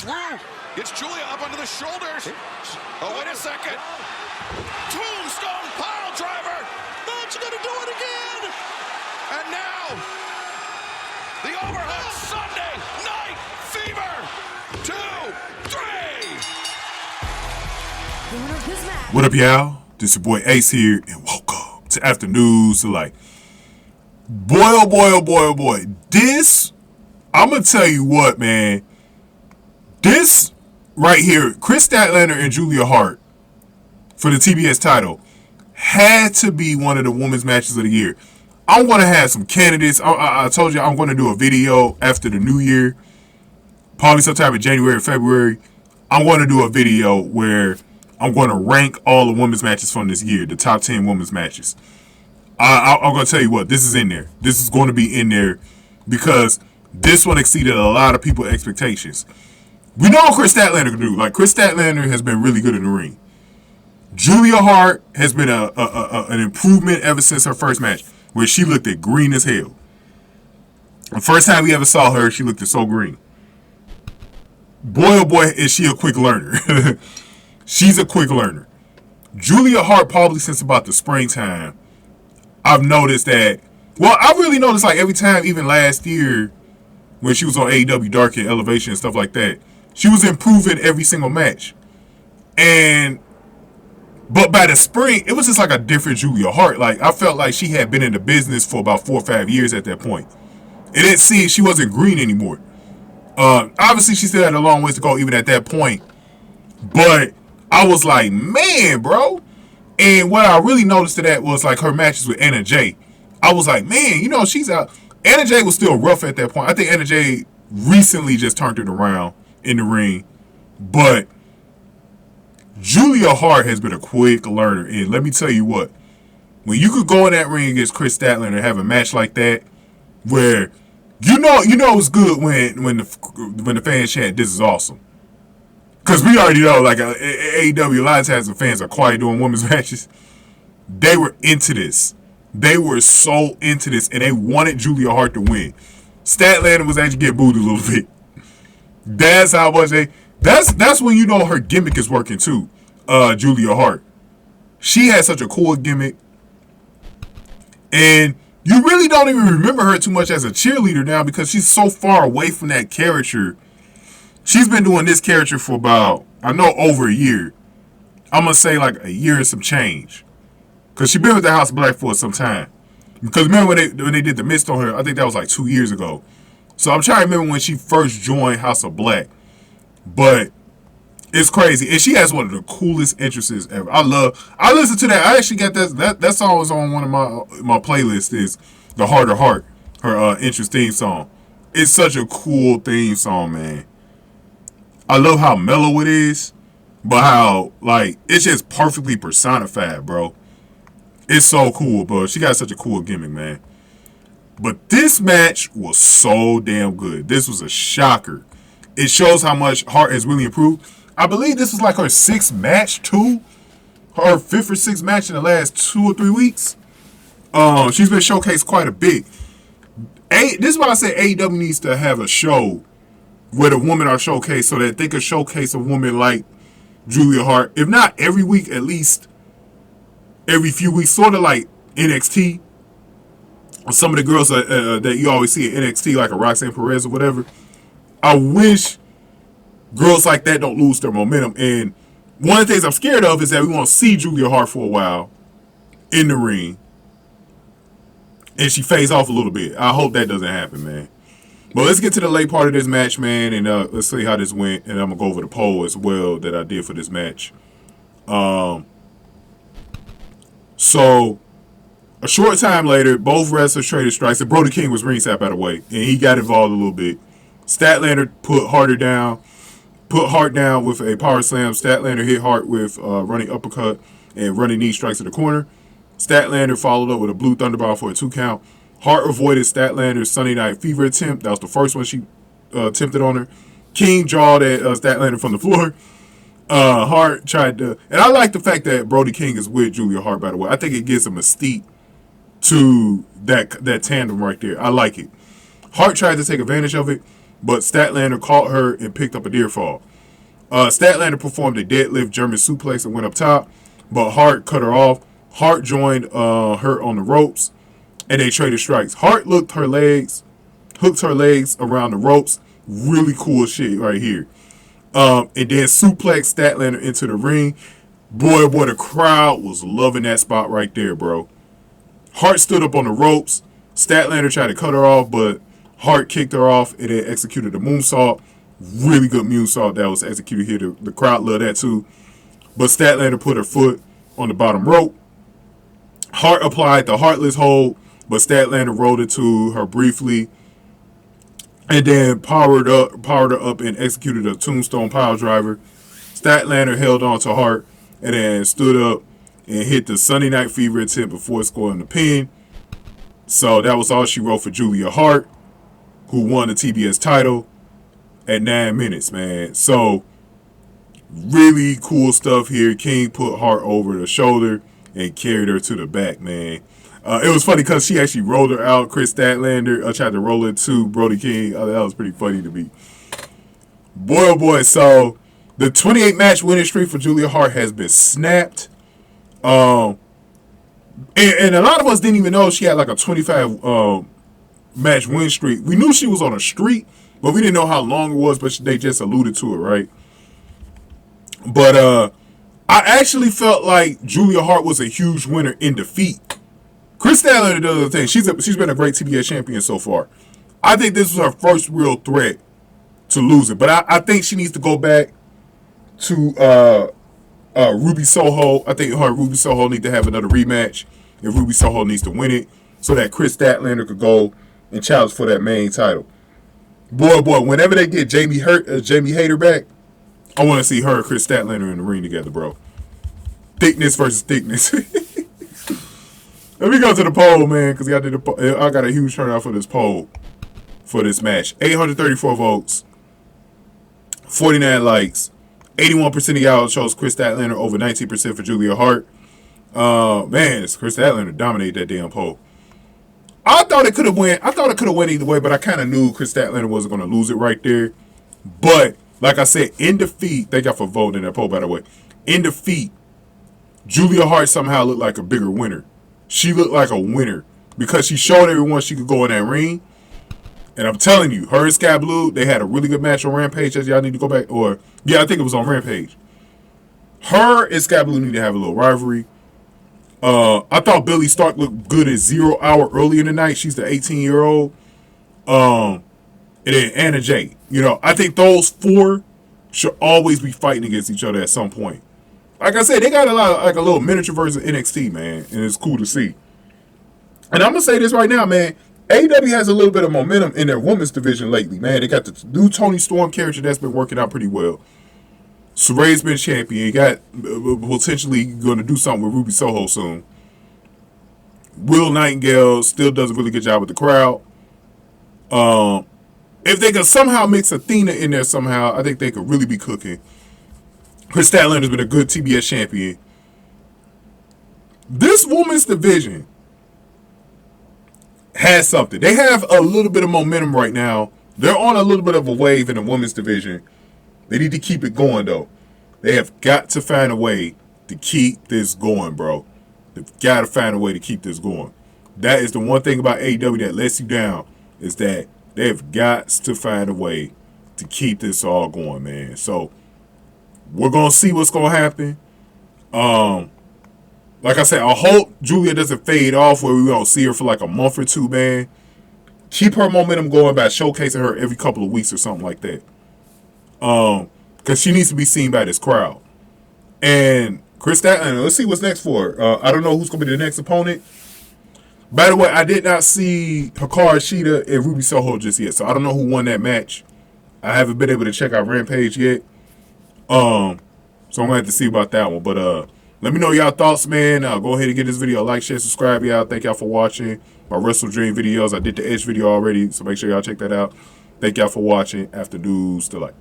Gets Julia up onto the shoulders. Oh, wait a second. Tombstone pile driver. That's going to do it again. And now, the overhead Sunday Night Fever. 2, 3. What up, y'all? This your boy Ace here, and welcome to Afternoons. Like, boy, oh boy, oh boy, oh boy. This, I'm going to tell you what, man. This right here, Kris Statlander and Julia Hart for the TBS title had to be one of the women's matches of the year. I'm going to have some candidates. I told you I'm going to do a video after the new year, probably sometime in January or February. I'm going to do a video where I'm going to rank all the women's matches from this year, the top 10 women's matches. I'm going to tell you what, this is in there. This is going to be in there because this one exceeded a lot of people's expectations. We know what Kris Statlander can do. Like, Kris Statlander has been really good in the ring. Julia Hart has been an improvement ever since her first match, where she looked at green as hell. The first time we ever saw her, she looked at so green. Boy, oh boy, is she a quick learner. She's a quick learner. Julia Hart, probably since about the springtime, I've noticed that, well, I really noticed like every time, even last year, when she was on AEW Dark and Elevation and stuff like that, she was improving every single match. But by the spring, it was just like a different Julia Hart. Like, I felt like she had been in the business for about 4 or 5 years at that point. It didn't seem she wasn't green anymore. Obviously, she still had a long ways to go even at that point. But I was like, man, bro. And what I really noticed to that was like her matches with Anna Jay. I was like, man, you know, she's out. Anna Jay was still rough at that point. I think Anna Jay recently just turned it around in the ring. But Julia Hart has been a quick learner. And let me tell you what, when you could go in that ring against Kris Statlander and have a match like that, where you know it's good when the fans chant, "This is awesome." Because we already know, like, AEW, a lot of times the fans are quiet doing women's matches. They were into this. They were so into this, and they wanted Julia Hart to win. Statlander was actually getting booed a little bit. That's how much they... That's when you know her gimmick is working, too, Julia Hart. She has such a cool gimmick. And you really don't even remember her too much as a cheerleader now because she's so far away from that character. She's been doing this character for about, I know, over a year. I'm going to say like a year and some change. Because she's been with the House of Black for some time. Because remember when they did the mist on her, I think that was like 2 years ago. So I'm trying to remember when she first joined House of Black. But it's crazy. And she has one of the coolest entrances ever. I listen to that. I actually got that song was on one of my playlists, is the Harder Heart, her entrance theme song. It's such a cool theme song, man. I love how mellow it is, but how, like, it's just perfectly personified, bro. It's so cool, bro. She got such a cool gimmick, man. But this match was so damn good. This was a shocker. It shows how much Hart has really improved. I believe this was like her 6th match, too. Her 5th or 6th match in the last 2 or 3 weeks. She's been showcased quite a bit. This is why I say AEW needs to have a show where the women are showcased so that they could showcase a woman like Julia Hart. If not every week, at least every few weeks. Sort of like NXT. Or some of the girls that you always see at NXT, like a Roxanne Perez or whatever. I wish girls like that don't lose their momentum. And one of the things I'm scared of is that we won't see Julia Hart for a while in the ring. And she fades off a little bit. I hope that doesn't happen, man. But let's get to the late part of this match, man, and let's see how this went. And I'm going to go over the poll as well that I did for this match. So, a short time later, both wrestlers traded strikes, and Brody King was ringside, by the way, and he got involved a little bit. Statlander put Hart down with a power slam. Statlander hit Hart with running uppercut and running knee strikes in the corner. Statlander followed up with a blue thunderbomb for a 2 count. Hart avoided Statlander's Sunday Night Fever attempt. That was the first one she attempted on her. King jawed at Statlander from the floor. Hart tried to... And I like the fact that Brody King is with Julia Hart, by the way. I think it gives a mystique to that tandem right there. I like it. Hart tried to take advantage of it. but Statlander caught her and picked up a deer fall. Statlander performed a deadlift German suplex and went up top, but Hart cut her off. Hart joined her on the ropes, and they traded strikes. Hart hooked her legs around the ropes. Really cool shit right here. And then suplex Statlander into the ring. Boy, the crowd was loving that spot right there, bro. Hart stood up on the ropes. Statlander tried to cut her off, but Hart kicked her off and then executed the moonsault. Really good moonsault that was executed here. The crowd loved that too. But Statlander put her foot on the bottom rope. Hart applied the Heartless hold, but Statlander rolled it to her briefly and then powered her up and executed a tombstone pile driver. Statlander held on to Hart and then stood up and hit the Sunday Night Fever attempt before scoring the pin. So that was all she wrote for Julia Hart, who won the TBS title at 9 minutes, man. So really cool stuff here. King put Hart over the shoulder and carried her to the back, man. It was funny because she actually rolled her out. Kris Statlander tried to roll it to Brody King. That was pretty funny to me. Boy, oh boy. So the 28-match winning streak for Julia Hart has been snapped. And a lot of us didn't even know she had like a 25 match win streak. We knew she was on a streak, but we didn't know how long it was, but they just alluded to it, right? But I actually felt like Julia Hart was a huge winner in defeat. Kris Statlander does the thing. She's been a great TBS champion so far. I think this was her first real threat to lose it. But I think she needs to go back to Ruby Soho. I think her and Ruby Soho need to have another rematch. And Ruby Soho needs to win it so that Kris Statlander could go and challenge for that main title. Boy, whenever they get Jamie Hayter back, I want to see her and Kris Statlander in the ring together, bro. Thickness versus thickness. Let me go to the poll, man, because I got a huge turnout for this poll for this match. 834 votes, 49 likes, 81% of y'all chose Kris Statlander over 19% for Julia Hart. Man, Kris Statlander dominated that damn poll. I thought it could have went either way, but I kind of knew Kris Statlander wasn't going to lose it right there. But like I said, in defeat, thank y'all for voting in that poll, by the way. In defeat, Julia Hart somehow looked like a bigger winner. She looked like a winner because she showed everyone she could go in that ring. And I'm telling you, her and Excalibur, they had a really good match on Rampage. As y'all need to go back, I think it was on Rampage. Her and Excalibur need to have a little rivalry. I thought Billie Stark looked good at 0 Hour early in the night. She's the 18-year-old. And then Anna Jay. I think those four should always be fighting against each other at some point. Like I said, they got a little miniature version of NXT, man, and it's cool to see. And I'm gonna say this right now, man. AEW has a little bit of momentum in their women's division lately, man. They got the new Toni Storm character that's been working out pretty well. Saraya's been champion. You got potentially going to do something with Ruby Soho soon. Will Nightingale still does a really good job with the crowd. If they could somehow mix Athena in there somehow, I think they could really be cooking. Kris Statlander's been a good TBS champion. This women's division has something. They have a little bit of momentum right now. They're on a little bit of a wave in the women's division. They need to keep it going, though. They have got to find a way to keep this going, bro. They've got to find a way to keep this going. That is the one thing about AEW that lets you down, is that they have got to find a way to keep this all going, man. So we're going to see what's going to happen. Like I said, I hope Julia doesn't fade off where we don't see her for like a month or two, man. Keep her momentum going by showcasing her every couple of weeks or something like that. Because she needs to be seen by this crowd. And Kris Statlander, let's see what's next for her. I don't know who's going to be the next opponent. By the way, I did not see Hikaru Shida and Ruby Soho just yet, so I don't know who won that match. I haven't been able to check out Rampage yet. So I'm going to have to see about that one. But let me know y'all thoughts, man. Go ahead and give this video a like, share, subscribe, y'all. Thank y'all for watching my WrestleDream videos. I did the Edge video already, so make sure y'all check that out. Thank y'all for watching. After News, still like.